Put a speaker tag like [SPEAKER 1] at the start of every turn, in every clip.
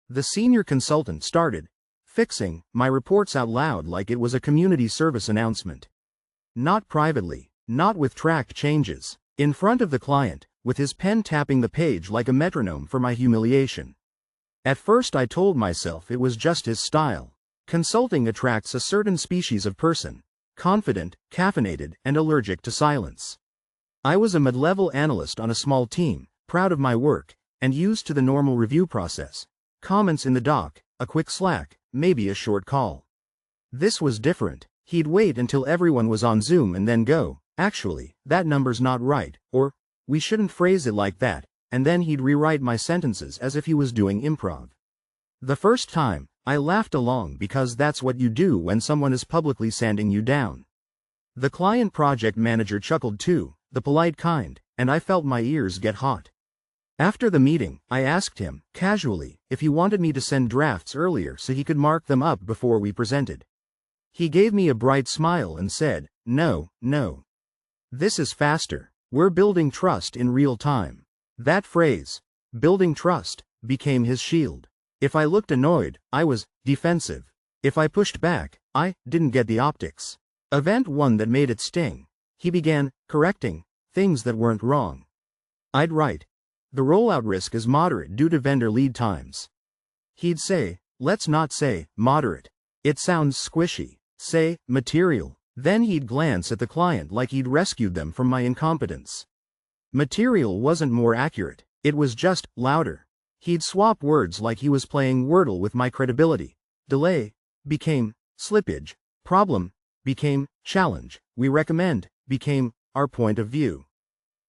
[SPEAKER 1] The senior consultant started fixing my reports out loud like it was a community service announcement. Not privately, not with track changes, in front of the client, with his pen tapping the page like a metronome for my humiliation. At first I told myself it was just his style. Consulting attracts a certain species of person, confident, caffeinated, and allergic to silence. I was a mid-level analyst on a small team, proud of my work, and used to the normal review process. Comments in the doc, a quick Slack, maybe a short call. This was different. He'd wait until everyone was on Zoom and then go, "Actually, that number's not right," or, "We shouldn't phrase it like that," and then he'd rewrite my sentences as if he was doing improv. The first time, I laughed along because that's what you do when someone is publicly sanding you down. The client project manager chuckled too, the polite kind, and I felt my ears get hot. After the meeting, I asked him, casually, if he wanted me to send drafts earlier so he could mark them up before we presented. He gave me a bright smile and said, "No, no. This is faster. We're building trust in real time." That phrase, building trust, became his shield. If I looked annoyed, I was defensive. If I pushed back, I didn't get the optics. Event one that made it sting. He began correcting things that weren't wrong. I'd write, "The rollout risk is moderate due to vendor lead times." He'd say, "Let's not say moderate. It sounds squishy. Say material." Then he'd glance at the client like he'd rescued them from my incompetence. Material wasn't more accurate, it was just louder. He'd swap words like he was playing Wordle with my credibility. Delay became slippage. Problem became challenge. We recommend became our point of view.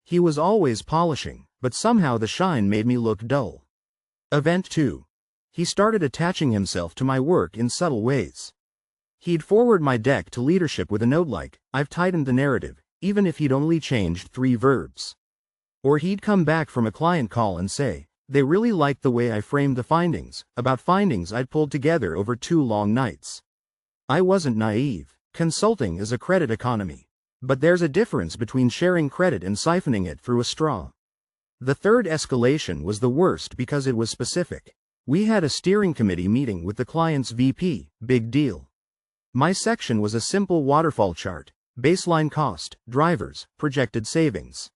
[SPEAKER 1] He was always polishing, but somehow the shine made me look dull. Event 2. He started attaching himself to my work in subtle ways. He'd forward my deck to leadership with a note like, "I've tightened the narrative," even if he'd only changed 3 verbs. Or he'd come back from a client call and say, "They really liked the way I framed the findings," about findings I'd pulled together over 2 long nights. I wasn't naive. Consulting is a credit economy. But there's a difference between sharing credit and siphoning it through a straw. The third escalation was the worst because it was specific. We had a steering committee meeting with the client's VP, big deal. My section was a simple waterfall chart, baseline cost, drivers, projected savings.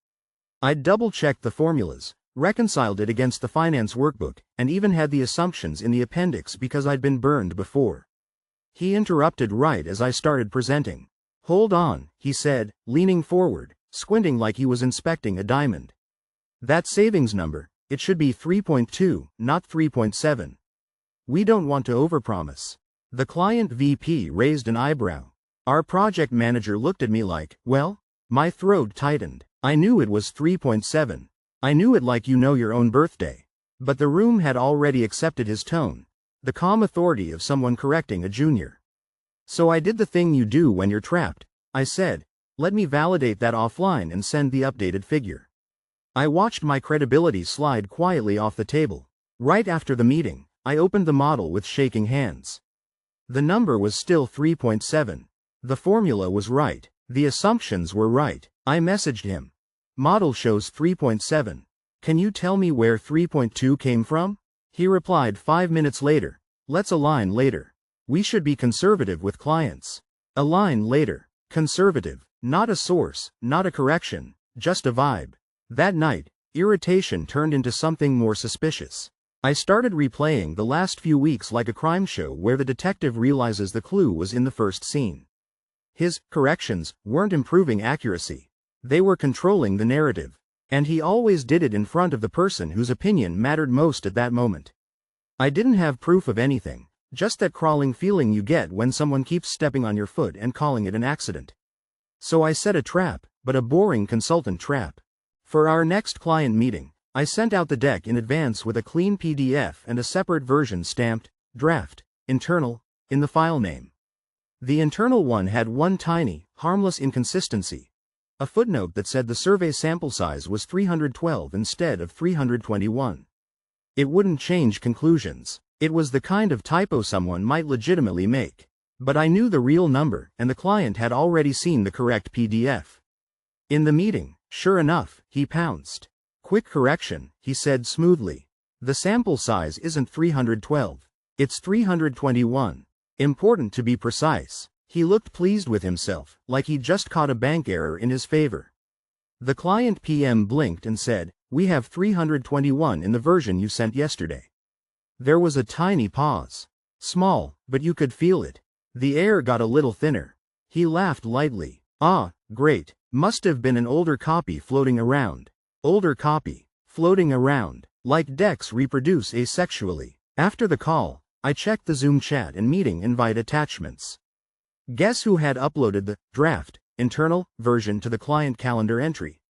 [SPEAKER 1] I'd double-checked the formulas, reconciled it against the finance workbook, and even had the assumptions in the appendix because I'd been burned before. He interrupted right as I started presenting. "Hold on," he said, leaning forward, squinting like he was inspecting a diamond. "That savings number, it should be 3.2, not 3.7. We don't want to overpromise." The client VP raised an eyebrow. Our project manager looked at me like, well, my throat tightened. I knew it was 3.7. I knew it like you know your own birthday. But the room had already accepted his tone, the calm authority of someone correcting a junior. "So I did the thing you do when you're trapped," I said. "Let me validate that offline and send the updated figure." I watched my credibility slide quietly off the table. Right after the meeting, I opened the model with shaking hands. The number was still 3.7. The formula was right. The assumptions were right. I messaged him. "Model shows 3.7. Can you tell me where 3.2 came from?" He replied 5 minutes later, "Let's align later. We should be conservative with clients." Align later. Conservative. Not a source, not a correction, just a vibe. That night, irritation turned into something more suspicious. I started replaying the last few weeks like a crime show where the detective realizes the clue was in the first scene. His corrections weren't improving accuracy. They were controlling the narrative. And he always did it in front of the person whose opinion mattered most at that moment. I didn't have proof of anything, just that crawling feeling you get when someone keeps stepping on your foot and calling it an accident. So I set a trap, but a boring consultant trap. For our next client meeting, I sent out the deck in advance with a clean PDF and a separate version stamped, draft, internal, in the file name. The internal one had one tiny, harmless inconsistency. A footnote that said the survey sample size was 312 instead of 321. It wouldn't change conclusions. It was the kind of typo someone might legitimately make. But I knew the real number, and the client had already seen the correct PDF. In the meeting, sure enough, he pounced. "Quick correction," he said smoothly. The sample size isn't 312. It's 321. Important to be precise. He looked pleased with himself, like he'd just caught a bank error in his favor. The client PM blinked and said, "We have 321 in the version you sent yesterday." There was a tiny pause. Small, but you could feel it. The air got a little thinner. He laughed lightly. "Ah, great. Must have been an older copy floating around." Older copy. Floating around. Like decks reproduce asexually. After the call, I checked the Zoom chat and meeting invite attachments. Guess who had uploaded the draft, internal version to the client calendar entry?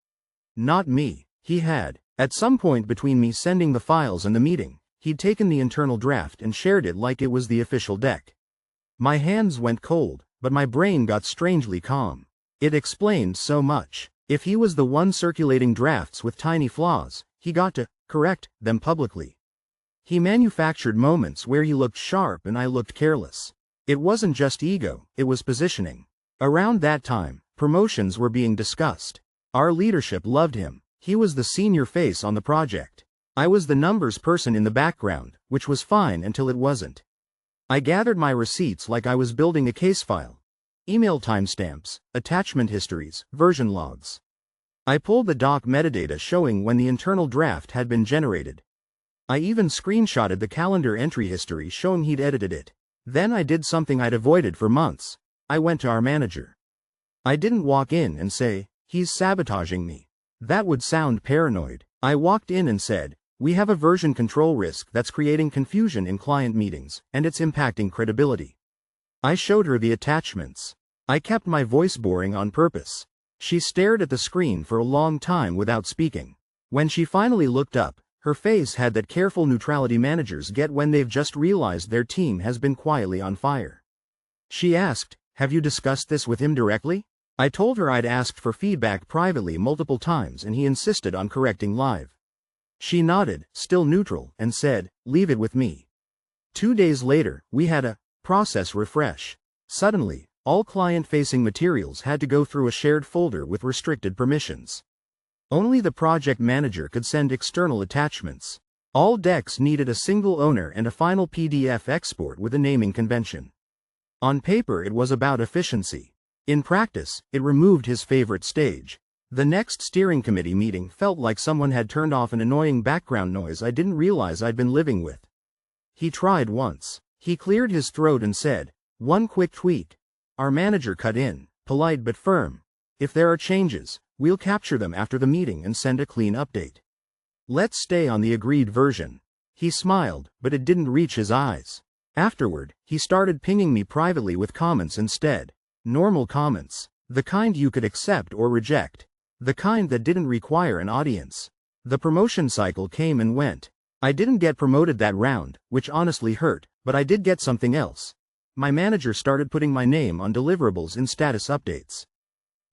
[SPEAKER 1] Not me. He had. At some point between me sending the files and the meeting, he'd taken the internal draft and shared it like it was the official deck. My hands went cold, but my brain got strangely calm. It explained so much. If he was the one circulating drafts with tiny flaws, he got to correct them publicly. He manufactured moments where he looked sharp and I looked careless. It wasn't just ego, it was positioning. Around that time, promotions were being discussed. Our leadership loved him. He was the senior face on the project. I was the numbers person in the background, which was fine until it wasn't. I gathered my receipts like I was building a case file. Email timestamps, attachment histories, version logs. I pulled the doc metadata showing when the internal draft had been generated. I even screenshotted the calendar entry history showing he'd edited it. Then I did something I'd avoided for months. I went to our manager. I didn't walk in and say, "He's sabotaging me." That would sound paranoid. I walked in and said, "We have a version control risk that's creating confusion in client meetings, and it's impacting credibility." I showed her the attachments. I kept my voice boring on purpose. She stared at the screen for a long time without speaking. When she finally looked up, her face had that careful neutrality managers get when they've just realized their team has been quietly on fire. She asked, "Have you discussed this with him directly?" I told her I'd asked for feedback privately multiple times and he insisted on correcting live. She nodded, still neutral, and said, "Leave it with me." 2 days later, we had a process refresh. Suddenly, all client-facing materials had to go through a shared folder with restricted permissions. Only the project manager could send external attachments. All decks needed a single owner and a final PDF export with a naming convention. On paper it was about efficiency. In practice, it removed his favorite stage. The next steering committee meeting felt like someone had turned off an annoying background noise I didn't realize I'd been living with. He tried once. He cleared his throat and said, "One quick tweak." Our manager cut in, polite but firm. "If there are changes, we'll capture them after the meeting and send a clean update. Let's stay on the agreed version." He smiled, but it didn't reach his eyes. Afterward, he started pinging me privately with comments instead. Normal comments. The kind you could accept or reject. The kind that didn't require an audience. The promotion cycle came and went. I didn't get promoted that round, which honestly hurt, but I did get something else. My manager started putting my name on deliverables in status updates.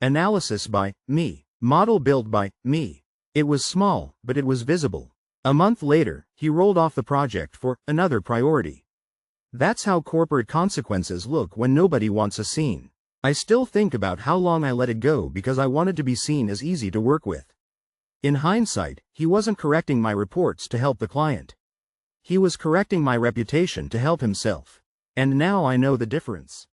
[SPEAKER 1] Analysis by me. Model built by me. It was small, but it was visible. A month later, he rolled off the project for another priority. That's how corporate consequences look when nobody wants a scene. I still think about how long I let it go because I wanted to be seen as easy to work with. In hindsight, he wasn't correcting my reports to help the client. He was correcting my reputation to help himself. And now I know the difference.